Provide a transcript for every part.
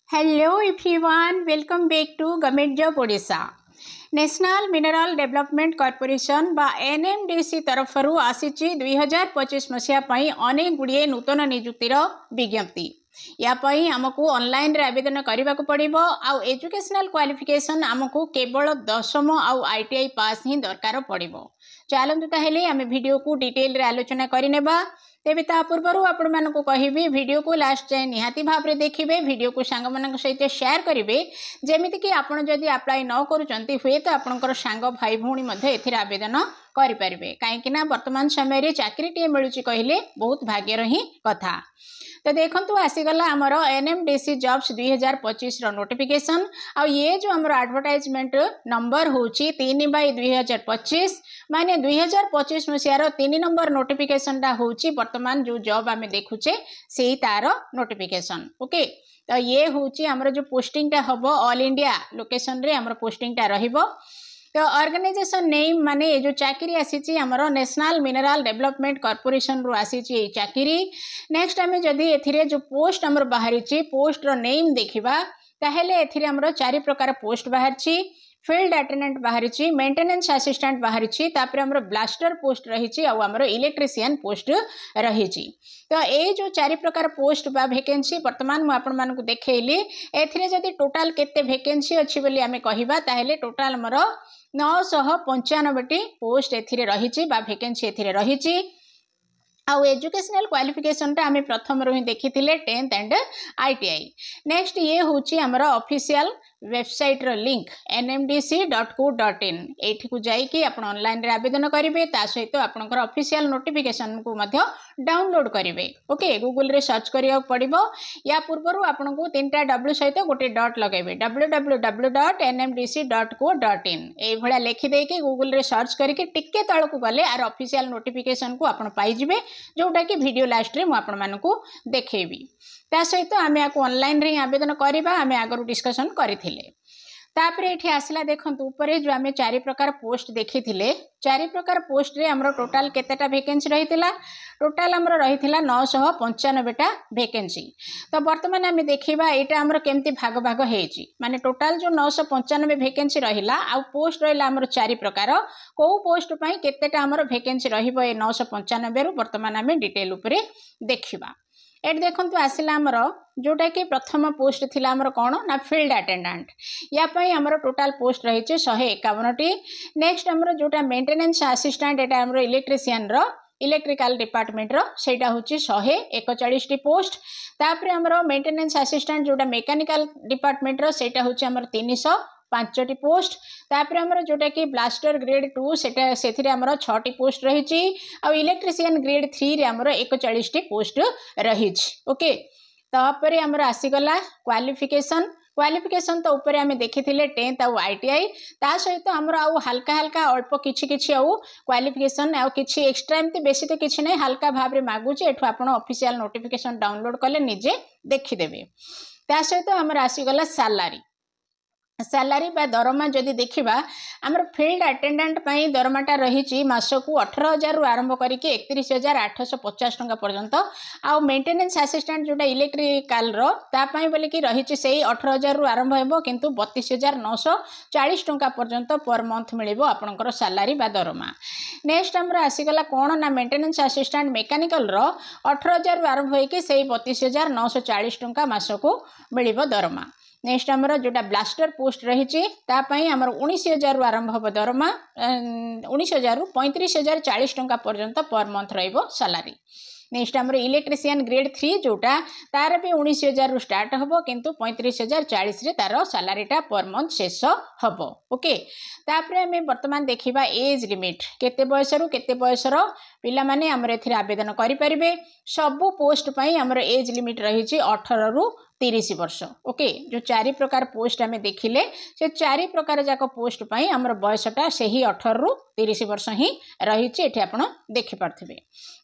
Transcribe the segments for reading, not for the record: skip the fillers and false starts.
Hello everyone, welcome back to government job Odisha. National mineral development corporation बा NMDC तरफ आसी 2025 मसीहा अनेक गुड़िए नूतन नियुक्तिर विज्ञप्ति। यापाई आमको ऑनलाइन रे आवेदन करने को पड़िबो। आउ एजुकेशनल क्वालिफिकेशन आमको केवल 10वीं आउ आईटीआई पास ही दरकार पड़िबो। चलतु ताहेले आमे वीडियो को डिटेल रे आलोचना करिनेबा। तेबे ता पूर्वर आपण मानक कहिबी वीडियो को लास्ट जाए निहाती भाव में देखिए, वीडियो को सांग मान सहित शेयर करेंगे जमीती कि आपड़ जदि अप्लाई न करुँच हुए तो आपंकर सांग भाई भौणी ए आवेदन करें। कहीं वर्तमान समय चाकरीटे मिलूँ कहले बहुत भाग्यर ही कथा। तो देखो आसीगला आमर एनएमडीसी जॉब्स 2025 नोटिफिकेशन। आ ये जो आमर एडवर्टाइजमेंट नंबर होची 3/2025 माने 2025 मसीहार 3 नंबर नोटिफिकेशन टा होची वर्तमान जो जॉब आमे देखुचे से तार नोटिफिकेशन। ओके, तो ये होची आमर जो पोस्टिंग टा हबो ऑल इंडिया लोकेशन रे आमर पोस्टिंग टा रहिबो। तो ऑर्गेनाइजेशन नेम माने ये जो चाकरी आसी आमर नेशनल मिनरल डेवलपमेंट कॉर्पोरेशन रू आसी चाकरी। नेक्स्ट आम जदि एथिरे जो पोस्ट आमर बाहरी पोस्टर नेम देखा ताहेले एथिरे आमर 4 प्रकार पोस्ट बाहरी। फील्ड अटेंडेंट बाहरी, मेंटेनेंस असिस्टेंट बाहरी, तापर आमर ब्लास्टर पोस्ट रही आमर इलेक्ट्रीशियन पोस्ट रही। तो ये जो 4 प्रकार पोस्ट बा वैकेंसी वर्तमान मुझे आपण मानक देखैली। एथिरे जदि टोटाल केते वैकेंसी अच्छी बोली आमे कहिबा ताहेले टोटाल आमर 995टी पोस्ट एथिरे रही बा वैकेंसी एथिरे रही। आउ एजुकेशनल क्वालिफिकेशन टा आमे प्रथम रो ही देखी 10th एंड आईटीआई। नेक्स्ट ये होची आमर ऑफिशियल वेबसाइट रो लिंक nmdc.co.in। एठी को जाई कि आपण ऑनलाइन रे आवेदन करिवे, ता सहित आपनकर ऑफिशियल नोटिफिकेशन को मध्य डाउनलोड करिवे। ओके, गूगल रे सर्च करिया पड़िबो। या पूर्वरु आपनको 3टा डब्ल्यू सहित गोटे डॉट लगाइबे www.nmdc.co.in ए भला लिखि दे कि गूगल रे सर्च करके टिके तळकु गले आर ऑफिशियल नोटिफिकेशन को आपण पाई जिवे, जोटा कि वीडियो लास्ट रे मु आपण मानकु देखेबी। ता सहित आमे आको ऑनलाइन रे आवेदन करिबा आमे आगरु डिस्कशन करिथिले। तापरे एठी आसला देखंतु ऊपर जो आमे 4 प्रकार पोस्ट देखिथिले, 4 प्रकार पोस्ट रे हमरो टोटल केतेटा वैकेंसी रहितिला? टोटल हमरो रहितिला 995टा वैकेंसी। तो वर्तमान आमे देखिबा एटा हमरो केमती भाग भाग हेची, माने टोटल जो 995 वैकेंसी रहिला आ पोस्ट रहिला हमरो 4 प्रकार। को पोस्ट पई केतेटा हमरो वैकेंसी रहिबो ए 995 रु वर्तमान आमे डिटेल ऊपर देखिबा। एट देखंतु आसिला हमर जोटा कि प्रथम पोस्ट थिला हमर कोन ना फील्ड अटेंडेंट। या पई हमर टोटल पोस्ट रही 151टी। नेक्स्ट हमर जोटा मेंटेनेंस असिस्टेंट एटा हमर इलेक्ट्रीशियन रो इलेक्ट्रिकल डिपार्टमेंट रो सेटा होची 141टी पोस्ट। तापरे हमर मेंटेनेंस असिस्टेंट जोटा मेकानिकल डिपार्टमेंट रो सेटा होची हमर 305टी पोस्ट। तापर हमर जोटा कि ब्लास्टर ग्रेड 2 सेटा सेथिरे हमर 6टी पोस्ट रही। आ इलेक्ट्रीशियन ग्रेड 3 रे हमर 41टी पोस्ट रही। ओके, तापर हमर आसीगला क्वालिफिकेशन तो ऊपर आमे देखिथिले 10th आउ आईटीआई। ता सहित हमर आउ हल्का हल्का अल्प किछि आउ क्वालिफिकेशन आउ किछि एक्स्ट्रा एमती बेसी तो किछि नै, हल्का भाव रे मागुची। एठु आपण ऑफिशियल नोटिफिकेशन डाउनलोड कले निजे देखिदेबे। ता सहित हमर आसीगला सैलरी बा दरमा जदि देखिबा हमर फील्ड अटेंडेंट पई दरमाटा रही मासकू 18,000 रु आरंभ करके 31,850 टंका पर्यंत। आ मेंटेनेंस असिस्टेंट जोटा इलेक्ट्रिकल रो ता पई बोले कि रही सेही 18,000 रु आरंभ हेबो, किंतु 32,940 टंका पर्यंत पर मंथ मिलिबो आपनकर सैलरी बा दरमा। नेक्स्ट हमर आसीगला कोन ना मेंटेनेंस असिस्टेंट मेकानिकल रो 18,000 रु आरंभ होइके सेही 32,940 टंका मासकू मिलिबो दरमा। नेक्स्ट हमर जोटा ब्लास्टर पोस्ट रही 19,000 रु आरंभ हो दरमा, 19,000 रु 35,040 टंका पर्यंत पर मंथ रहिबो सैलरी। नेक्स्ट हमर इलेक्ट्रीशियन ग्रेड 3 जोटा तार भी 19,000 रु स्टार्ट होबो, किंतु 35,040 रे तार सैलरीटा पर मंथ शेष होबो। ओके, तापरे हमें वर्तमान देखिबा एज लिमिट केते बयस रु केते बयसर पिला माने हमर एथिरे आवेदन करि परिबे। सबु पोस्ट पई हमर एज लिमिट रही 18 रु 30 वर्ष। ओके, जो 4 प्रकार पोस्ट आमे देखिले से 4 प्रकार जाक पोस्ट पई हमर बयसटा सेही 18 रु 30 वर्ष ही रही। एठी आपण देखि पारथिबे।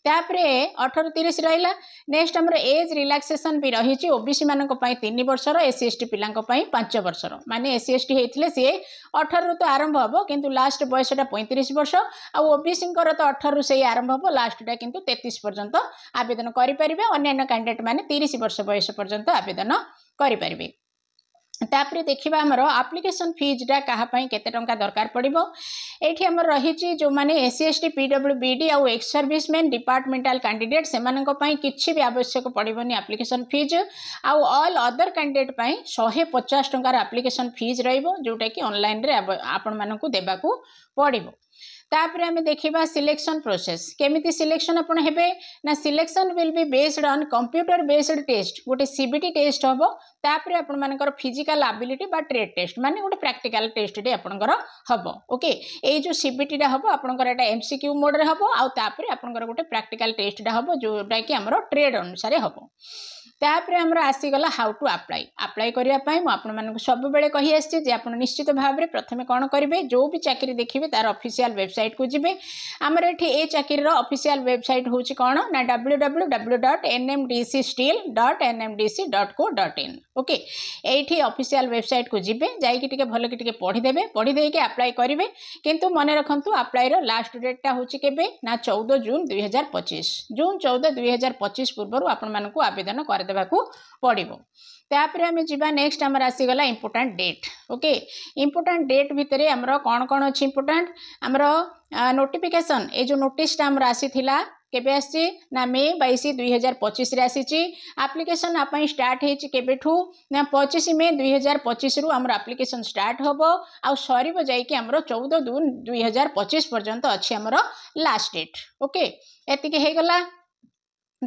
तापरे 18 रु 30 रहिला। नेक्स्ट हमर एज रिलैक्सेशन भी रही ओबीसी मानक पई 3 वर्षर, एससी एसटी पिलांक पई 5 वर्षर। माने एससी एसटी हेतिले से 18 रु तो आरंभ हबो, किंतु लास्ट बयसटा 35 वर्ष। आ ओबीसी कर तो 18 रु सेही आरंभ हबो, लास्टटा किंतु 33 पर्यंत आवेदन करि परिबे। अन्य कैंडिडेट माने 30 वर्ष बयस पर्यंत आवेदन करि परिबे। तापर देखा आमर आप्लिकेसन फीजटा कहाँपाई केते टंका दरकार पड़ो ये आमर रही जो मैंने एससी एसटी पीडब्ल्यूबीडी आउ एक्स सर्विसमैन डिपार्टमेंटाल कैंडिडेट से किसी भी आवश्यक पड़ोनी आप्लिकेसन फीज आउ ऑल अदर कैंडिडेट 150 टंकार आप्लिकेसन फीज रोटा कि ऑनलाइन रे आपण मानकू देबाकू पड़ो। तापर आम देखा सिलेक्शन प्रोसेस केमिति सिलेक्शन आपण हेबे ना selection will be based on computer based test गोटे सीबीटी टेस्ट हम तापर आपण मानकर फिजिकल एबिलिटी बा ट्रेड टेस्ट माने गोटे प्रैक्टिकल टेस्ट डे आपणकर हम ओके ये जो सीबीटी टा हम आपणकर एटा एमसीक्यू मोड रे हम आउ तापर आपणकर गोटे प्रैक्टिकल टेस्ट डा हम जोटा कि हमर ट्रेड अनुसार हम। तापर आमर आसीगला हाउ टू अप्लाई करने मुझे सब बेले कही आसी आप निश्चित भाव में प्रथम कौन करेंगे जो भी चाकरी देखिए तार ऑफिशियल वेबसाइट को जिबे आमर ये चाकरी ऑफिशियल वेबसाइट हूँ कौन ना www.nmdcsteel.nmdc.co.in ओके ये ऑफिशियल वेबसाइट को जिबे जाइए टिके भल कि पढ़ीदेवे पढ़ीदे अप्लाई करेंगे किंतु मन रखु अप्लाई लास्ट डेटा हूँ केबे ना 14 जून 2025 जून 14 2025 पूर्व आपण मानकू आवेदन करदेवाकू पड़ो। तापर आम जा नेक्स्ट आमर आसीगला important date okay important date भितर आमर कौन कौन अच्छी इंपोर्टाट आमर नोटिफिकेशन ये जो नोटिस आमर आसी केबे आसी ना मे 22 2025 रे आसी एप्लिकेशन आप स्टार्ट होती केबेठू ना 25 मे 2025 रु आमर एप्लिकेशन स्टार्ट हम आउ सर जाइए आमर 14 जून 2025 पर्यंत अच्छी आमर लास्ट डेट ओके एतिके गला।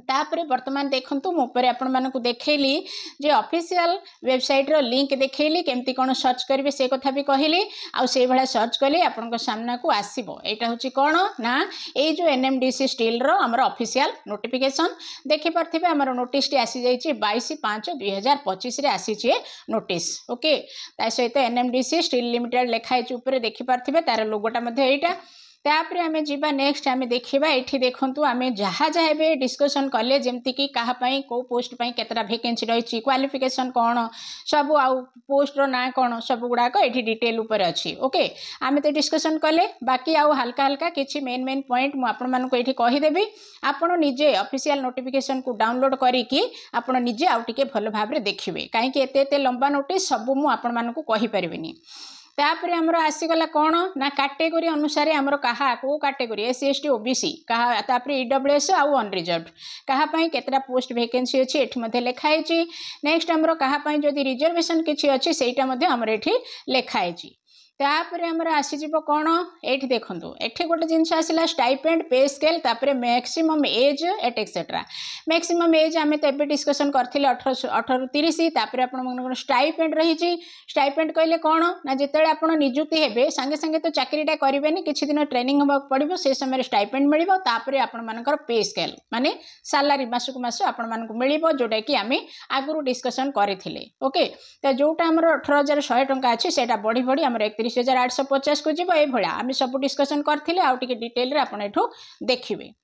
तापर वर्तमान देखंतु मोपर आपण मानकू देखैली जे ऑफिशियल वेबसाइट रो लिंक देखैली केमती कोन सर्च करिवे से कथा भी कहली आ से भला सर्च कले आपन को सामना को आसीबो एटा होची कोन ना ए जो एनएमडीसी स्टील रो हमर ऑफिशियल नोटिफिकेशन देखि परथिबे हमर नोटिस टी आसी जाईची 22/5/2025 रे आसी चे नोटिस ओके ता सहित एनएमडीसी स्टील लिमिटेड लेखाई ची ऊपर देखि परथिबे तार लोगोटा मध्ये एटा। तापर आम जा नेक्स्ट आम देखा ये देखूँ आम जहाँ जहाँ भी डिस्कसन कले जमती कि कहाँपाई कौ पोस्ट केतटा वैकेंसी रही क्वालिफिकेशन कौन सब आउ पोस्टर ना कौन सब गुड़ाक ये डिटेल उपर अच्छी ओके आम तो डिस्कसन कले बाकी आउ हल्का हल्का किसी मेन मेन पॉइंट मुझे कहीदेवी आपण निजे ऑफिशियल नोटिफिकेशन को डाउनलोड करी आपण निजे आउ टिके भल भाव में देखिए कहीं एते लंबा नोटिस सब मुझे कहीपरिनी। तापर आमर आसीगला कौन ना कैटेगरी अनुसार आमर कहा को कैटेगरी एससी एसटी ओबीसी कहा तापर ईडब्ल्यूएस आउ अनरिजर्व कहाँपाई केतटा पोस्ट वैकेंसी अच्छी एठी मध्ये लेखाई नेक्स्ट आमर कहाँपाई जदि रिजर्वेशन किसी अच्छी सेटा मध्ये आमर एठी लेखाई। तापर आमर आसीजिव कौन ये देखूँ ये गोटे जिनस आसला स्टाइपेंड पे स्केल तापर maximum age at etcetera maximum age आम तो ये डिस्कसन करते 18 ରୁ 30 तापर आप स्टाइपेंड रही स्टाइपेंड कहले कौन ना जिते आप निजुक्ति हेबे सांगे सांगे तो चाकरीटा करेंगे किसी दिन ट्रेनिंग होगा पड़ो से समय स्टाइपेंड मिल आपंकर पे स्केल माने सालारी मासक मास आपण मिल जोटा कि आम आगु डिस्कसन करते ओके तो जोटा आम 18,100 टंका अच्छी से बढ़ी बढ़ी आम 31,850 को जीव ये आम सब डिस्कसन करते आउ टिके डिटेल रे आपण एठू देखिए।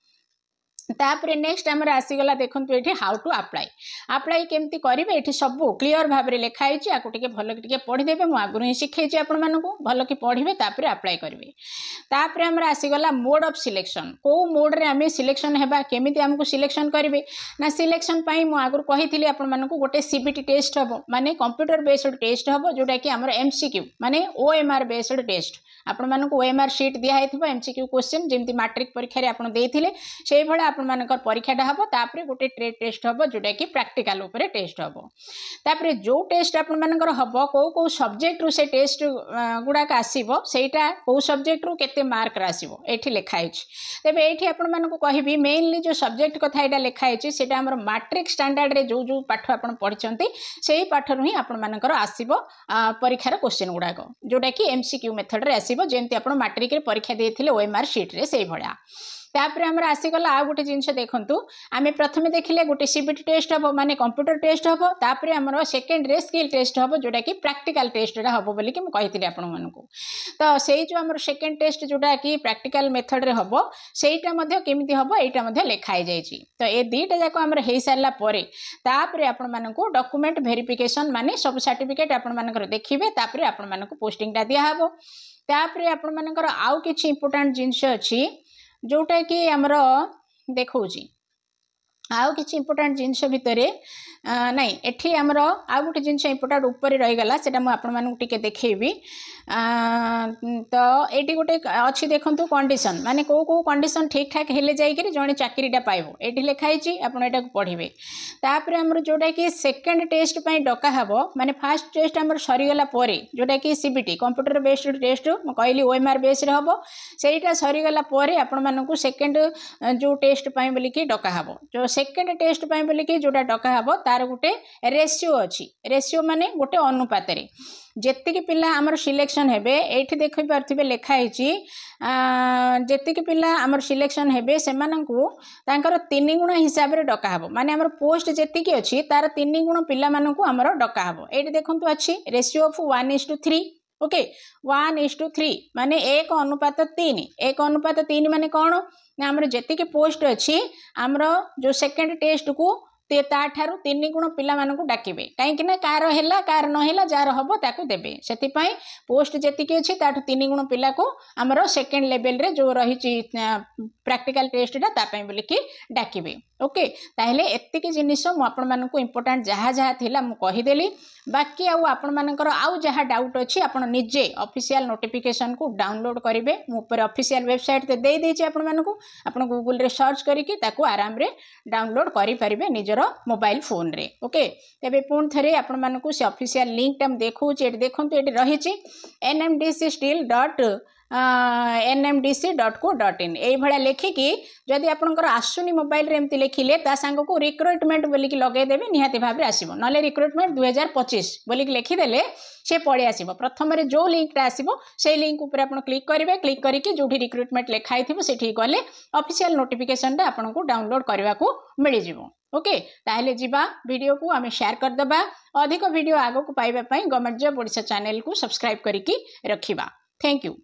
तापर नेक्स्ट आमर आसीगला देखूँ ये हाउ टू अप्लाई केमती करेंगे ये सब क्लीयर भाव में लिखाई आपको टे भल कि पढ़ीदेवे मुझे आगुरी ही शिखाई आपण मानक भल कि पढ़े तापर अप्लाई करेंगे। तापर आमर आसीगला मोड ऑफ सिलेक्शन कौ मोड रे आम सिलेक्शन हेबा केमिति आमको सिलेक्शन करेंगे ना सिलेक्शन पाई मु आगुरी कही आपण मानक गोटे सीबीटी टेस्ट हम माने कंप्यूटर बेस्ड टेस्ट हम जोटा कि आमर एमसीक्यू माने ओएमआर बेस्ड टेस्ट आपण मानक ओएमआर शीट दिखाई एमसीक्यू क्वेश्चन जमी मैट्रिक परीक्षा आप देते से भाया आपंकर परीक्षाटा हम तापर गोटे ट्रेड टेस्ट हम जोटा कि प्रैक्टिकल उपरे टेस्ट हम तापर जो टेस्ट आपंकर हम कौ कौ सब्जेक्ट रू से टेस्ट गुड़ाक आसो सेटा कौ सब्जेक्ट रू केते मार्क आसो ये लिखाई तेज ये आपको कहबी मेनली जो सब्जेक्ट कथा यहाँ लिखाई से मैट्रिक स्टैंडर्ड रे जो जो पाठ आप पढ़ी से ही पाठर ही आपंकर आसो परीक्षार क्वेश्चन गुड़ाक जोटा कि एमसीक्यू मेथड रे आसो जमी आप मैट्रिक परीक्षा देते ओएमआर शीट रे से भाया। तापर आमर आसीगला आ गोटे जिनस देखूँ आम प्रथम देखिले गोटे सीबीटी टेस्ट हम माने कंप्यूटर टेस्ट हम तापर आमर सेकेंड रे स्किल टेस्ट हम जोटा कि प्रैक्टिकल टेस्टा हम बोली कि मुझे आपण मानक तो से जो आमर सेकेंड टेस्ट जोटा कि प्रैक्टिकल मेथड रे हम सेटा केमिति हम यहाँ लिखाई जाइए तो ये दुईटा जाक आमर हो सारा तापर आपण मानक डॉक्यूमेंट वेरिफिकेशन माने सब सर्टिफिकेट आपण मानकर देखिए तापर आपण मानक पोस्टिंगटा दिहब तापर आपण मानकर आउ किछि इंपोर्टेंट जिनस अच्छी जोटा कि आमर देखौची आउ किछि इंपोर्टेंट जिनस भितर नहीं एठी आमर आ गोटे जिनस इम्पोर्टाट ऊपर रहीगला से मुझे देखी तो ये गोटे अच्छी देखो कंडीशन माने कौ कौ कंडीशन ठीक ठाक हेले जाइए जड़े चाकरीटा पाइब ये लिखाई आपड़ पढ़े तापर आमर जोटा कि सेकेंड टेस्ट डका हे माने फास्ट टेस्ट आमर सरीगला जोटा कि सीबीटी कंप्यूटर बेस्ड टेस्ट कहली ओएमआर बेस हम सेटा सरीगला आपण मानक सेकेंड जो टेस्ट बोलिकी डका हे जो सेकेंड टेस्ट बोलिकी जोटा डका हे तार गोटे रेशियो अच्छी रेशियो माने गोटे अनुपात जेतिक पिला आमर सिलेक्शन हेबे एठी देखि पारथिबे लिखाई जेतिक पिला आमर सिलेक्शन हेबे सेमानंकु तांकर 3 गुण हिसाब रे डका हबो माने आमर पोस्ट जेतिक अछि तार 3 गुण पिला मानंकु आमर डका हबो एठी देखंतु अछि रेशियो ऑफ 1:3 ओके 1:3 माने 1:3 1:3 माने कोन आमर जेतिक पोस्ट अछि आमर जो सेकंड टेस्ट को ते ताठारु 3 गुण पिला मानकु डाकिबे कहीं ना कार हैला कार न हैला जार हबो ताकु देबे सेति पई पोस्ट जेतिकी अछि ताठु 3 गुण पिला को हमरो सेकंड लेवल रे जो रही प्रैक्टिकल टेस्ट ता तापई बोली कि डाकिबे ओके ताहले एतिकी जिनिस मु आपण मानकु इंपोर्टेंट जहा जहा थिला मु कहि देली बाकी आउ आपण मानकर आउ जहा डाउट अछि आपण निजे ऑफिशियल नोटिफिकेशन को डाउनलोड करिवे मु ऊपर ऑफिशियल वेबसाइट ते देई देछि आपण मानकु आपण गूगल रे सर्च करिकि ताकु आराम रे डाउनलोड करि परिबे निजर मोबाइल फोन रे ओके तेबे पुन थरे आपण मानकु से ऑफिशियल लिंक टाम देखु एटी देखंतु एटी रहिछि nmdc.co.in एई भळा लेखिकी जदि आपनकर आसुनी मोबाइल रे एमति लेखिले ता संग को रिक्रुटमेंट बोली कि लगे देबे निहाती भाबे आसीबो नले रिक्रुटमेंट 2025 बोली कि लेखि देले से पड़े आसीबो प्रथम रे जो लिंक टा आसीबो से लिंक ऊपर आपण क्लिक करिवे क्लिक करिकि जोठी रिक्रुटमेंट लेखाई थिबो सेठी गले ऑफिशियल नोटिफिकेशन टा आपन को डाउनलोड करबा को मिलि जिवो ओके ताहले जीवा वीडियो को आमे शेयर कर दबा अधिक वीडियो आगो को पाइबा पई गवर्नमेंट जॉब ओडिशा चैनल को सब्सक्राइब करिकि रखिबा थैंक यू।